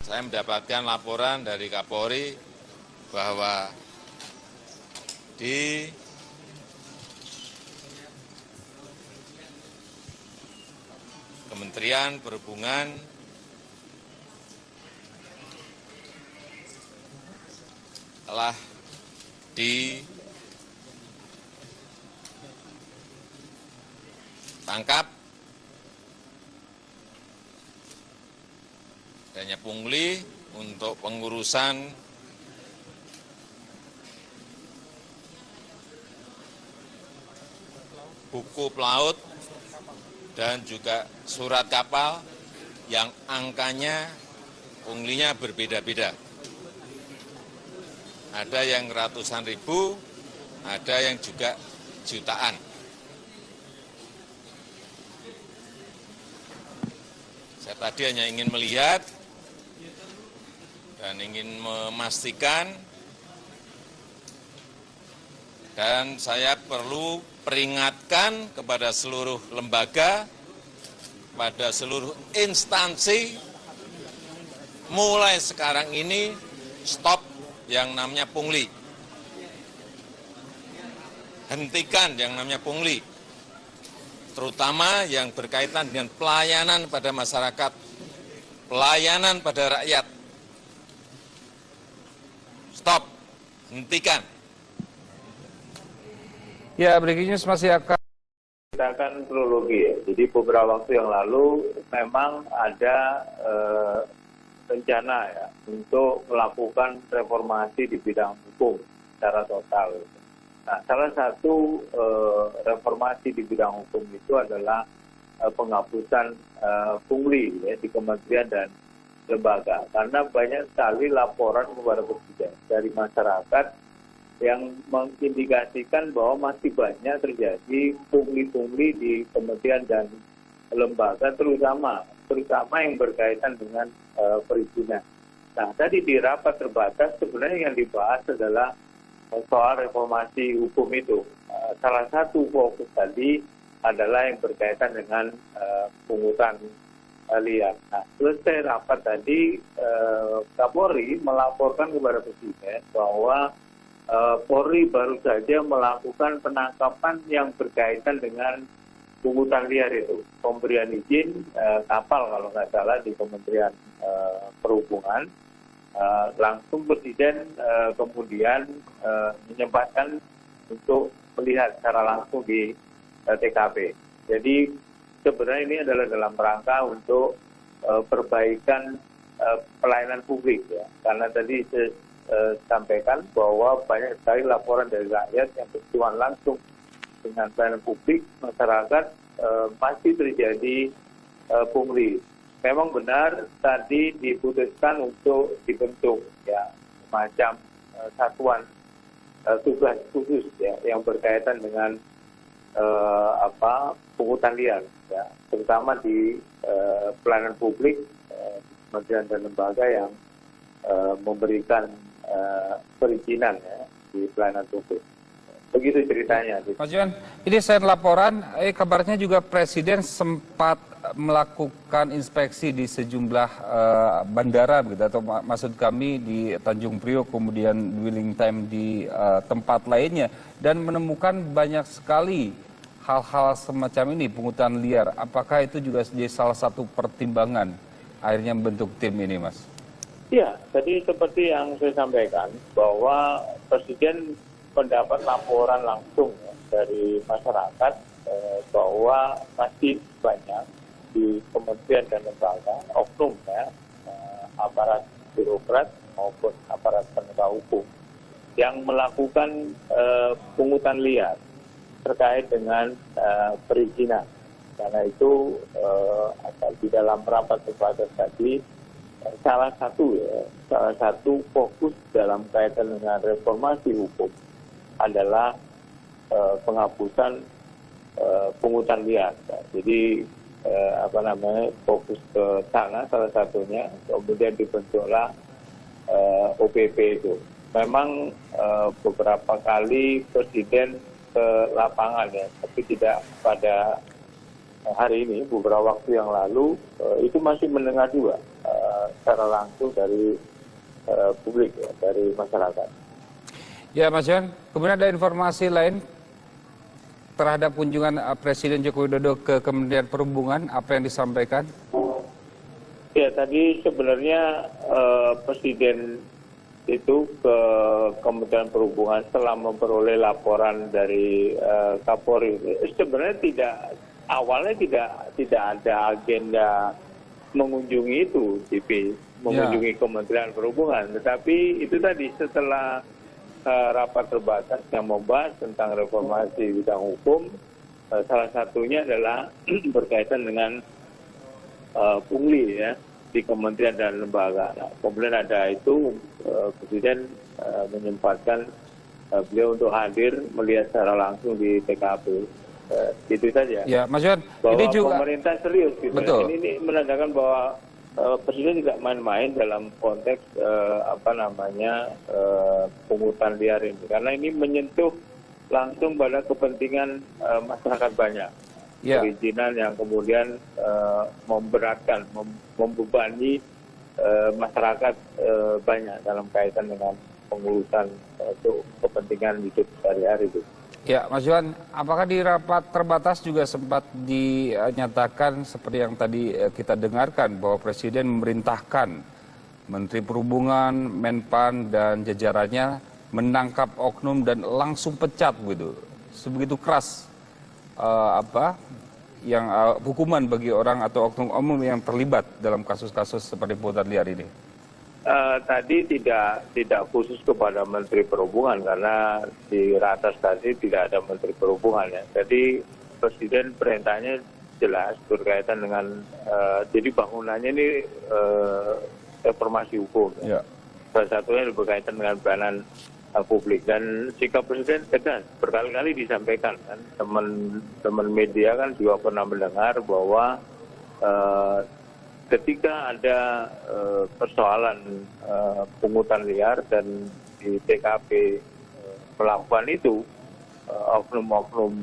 Saya mendapatkan laporan dari Kapolri bahwa di Kementerian Perhubungan telah ditangkap adanya pungli untuk pengurusan buku pelaut dan juga surat kapal yang angkanya punglinya berbeda-beda. Ada yang ratusan ribu, ada yang juga jutaan. Saya tadi hanya ingin melihat dan ingin memastikan, dan saya perlu peringatkan kepada seluruh lembaga, pada seluruh instansi, mulai sekarang ini stop yang namanya pungli. Hentikan yang namanya pungli, terutama yang berkaitan dengan pelayanan pada masyarakat, pelayanan pada rakyat. Stop, hentikan. Ya, breaking news masih akan Ceritakan kronologi ya. Jadi beberapa waktu yang lalu memang ada rencana ya untuk melakukan reformasi di bidang hukum secara total. Nah, salah satu reformasi di bidang hukum itu adalah penghapusan pungli ya, di kementerian dan lembaga. Karena banyak sekali laporan kepada Presiden dari masyarakat yang mengindikasikan bahwa masih banyak terjadi pungli-pungli di kementerian dan lembaga, terutama yang berkaitan dengan perizinan. Nah, tadi di rapat terbatas sebenarnya yang dibahas adalah soal reformasi hukum itu. Salah satu fokus tadi adalah yang berkaitan dengan pungutan liar. Nah, selesai rapat tadi, Kapolri melaporkan kepada Presiden bahwa Polri baru saja melakukan penangkapan yang berkaitan dengan pungutan liar itu. Pemberian izin kapal kalau nggak salah di Kementerian Perhubungan. Langsung Presiden kemudian menyempatkan untuk melihat secara langsung di TKP. Jadi sebenarnya ini adalah dalam rangka untuk perbaikan pelayanan publik ya. Karena tadi sampaikan bahwa banyak sekali laporan dari rakyat yang berhubungan langsung dengan pelayanan publik, masyarakat masih terjadi pungli. Memang benar tadi diputuskan untuk dibentuk ya semacam satuan tugas khusus ya yang berkaitan dengan pungutan liar ya, terutama di pelayanan publik, kementerian dan lembaga yang memberikan perizinan ya, di pelayanan publik. Begitu ceritanya. Mas Johan, ini saya laporan, kabarnya juga Presiden sempat melakukan inspeksi di sejumlah bandara, begitu, atau maksud kami di Tanjung Priok, kemudian dwelling time di tempat lainnya, dan menemukan banyak sekali hal-hal semacam ini, pungutan liar. Apakah itu juga jadi salah satu pertimbangan akhirnya membentuk tim ini, Mas? Ya, tadi seperti yang saya sampaikan bahwa Presiden mendapat laporan langsung ya, dari masyarakat bahwa masih banyak di kementerian dan lembaga, oknum ya, aparat birokrat maupun aparat penegak hukum yang melakukan pungutan liar terkait dengan perizinan. Karena itu di dalam rapat terbatas tadi salah satu fokus dalam kaitan dengan reformasi hukum adalah penghapusan pungutan liar. Jadi fokus ke sana salah satunya, kemudian dibentuklah OPP itu. Memang beberapa kali Presiden ke lapangan ya, tapi tidak pada hari ini, beberapa waktu yang lalu itu masih mendengar juga secara langsung dari publik, ya, dari masyarakat. Ya Mas Yon, kemudian ada informasi lain terhadap kunjungan Presiden Joko Widodo ke Kementerian Perhubungan, apa yang disampaikan? Ya, tadi sebenarnya Presiden itu ke Kementerian Perhubungan setelah memperoleh laporan dari Kapolri. Sebenarnya awalnya tidak ada agenda mengunjungi itu, mengunjungi Kementerian Perhubungan. Tetapi itu tadi setelah rapat terbatas yang membahas tentang reformasi bidang hukum, salah satunya adalah berkaitan dengan pungli ya di kementerian dan lembaga. Nah, kemudian ada itu Presiden menyempatkan beliau untuk hadir melihat secara langsung di TKP. Itu saja. Ya, Mas Yon, bahwa ini juga pemerintah serius gitu. Betul. Ini menandakan bahwa Presiden tidak main-main dalam konteks pungutan liar ini, karena ini menyentuh langsung pada kepentingan masyarakat banyak. Ya. Perizinan yang kemudian memberatkan, membebani masyarakat banyak dalam kaitan dengan pengurusan untuk kepentingan hidup sehari-hari itu. Ya, Mas Yon, apakah di rapat terbatas juga sempat dinyatakan seperti yang tadi kita dengarkan bahwa Presiden memerintahkan Menteri Perhubungan, Menpan dan jajarannya menangkap oknum dan langsung pecat begitu, sebegitu keras hukuman bagi orang atau oknum yang terlibat dalam kasus-kasus seperti pungutan liar ini? Tadi tidak khusus kepada Menteri Perhubungan, karena di ratas tadi tidak ada Menteri Perhubungan ya. Jadi Presiden perintahnya jelas berkaitan dengan jadi bangunannya ini reformasi hukum. Ya. Salah satunya berkaitan dengan pelayanan publik, dan sikap Presiden tegas berkali-kali disampaikan kan. Teman media kan juga pernah mendengar bahwa ketika ada persoalan pungutan liar dan di TKP melakukan itu oknum-oknum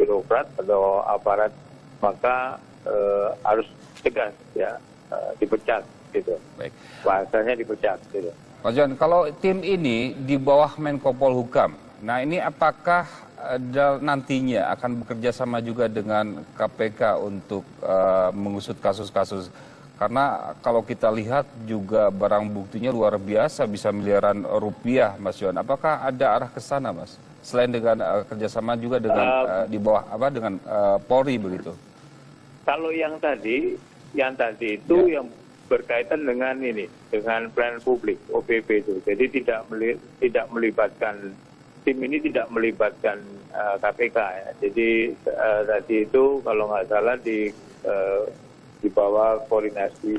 birokrat atau aparat, maka harus tegas ya, dipecat gitu. Baik. Bahasanya dipecat gitu. Mas John, kalau tim ini di bawah Menko Polhukam, nah ini apakah nantinya akan bekerja sama juga dengan KPK untuk mengusut kasus-kasus? Karena kalau kita lihat juga barang buktinya luar biasa, bisa miliaran rupiah, Mas John. Apakah ada arah ke sana, Mas? Selain dengan kerjasama juga dengan di bawah dengan Polri begitu? Kalau yang tadi itu yang berkaitan dengan dengan pelayanan publik OPP itu. Jadi tidak melibatkan tim ini, tidak melibatkan KPK ya. Jadi tadi itu kalau nggak salah di bawah koordinasi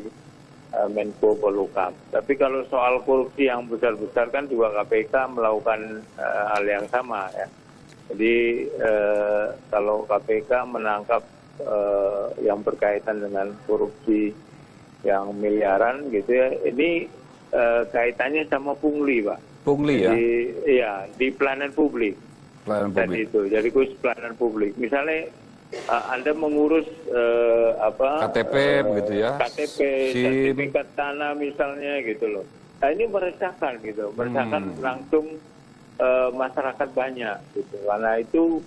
Menko Polhukam. Tapi kalau soal korupsi yang besar-besar kan juga KPK melakukan hal yang sama ya. Jadi kalau KPK menangkap yang berkaitan dengan korupsi yang miliaran gitu ya, ini kaitannya sama pungli, Pak. Pungli ya? Iya, di pelayanan publik. Pelayanan publik. Itu, jadi khusus pelayanan publik. Misalnya Anda mengurus KTP begitu ya? KTP, sertifikat tanah misalnya gitu loh. Nah ini meresahkan gitu, meresahkan langsung masyarakat banyak gitu. Karena itu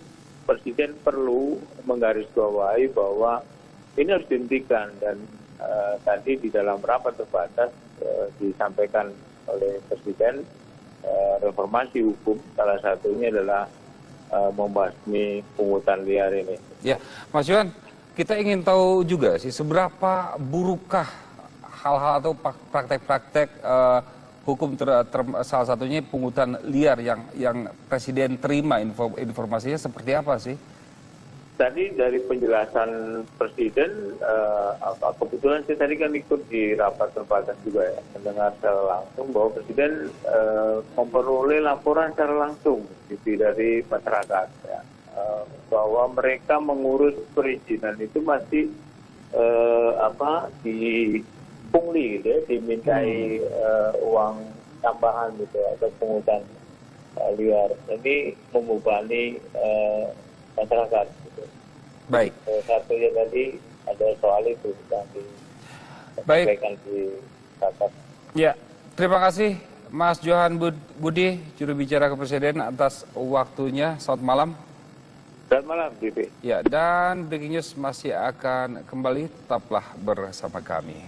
Presiden perlu menggarisbawahi bahwa ini harus dihentikan, dan tadi di dalam rapat terbatas disampaikan oleh Presiden reformasi hukum, salah satunya adalah membasmi pungutan liar ini. Ya, Mas Yohan, kita ingin tahu juga sih seberapa burukkah hal-hal atau praktek-praktek hukum salah satunya pungutan liar yang Presiden terima, informasinya seperti apa sih? Tadi dari penjelasan Presiden, kebetulan saya tadi kan ikut di rapat terbatas juga ya, mendengar secara langsung bahwa Presiden memperoleh laporan secara langsung dari masyarakat ya, bahwa mereka mengurus perizinan itu masih dipungli gitu ya, dimintai uang tambahan gitu ya, atau pungutan liar. Ini membebani masyarakat. Baik. Satunya tadi ada soal itu tadi. Baik. sampaikan di rapat. Ya, terima kasih Mas Johan Budi, juru bicara Kepresiden atas waktunya. Selamat malam. Selamat malam, Bibi. Ya, dan Breaking News masih akan kembali. Tetaplah bersama kami.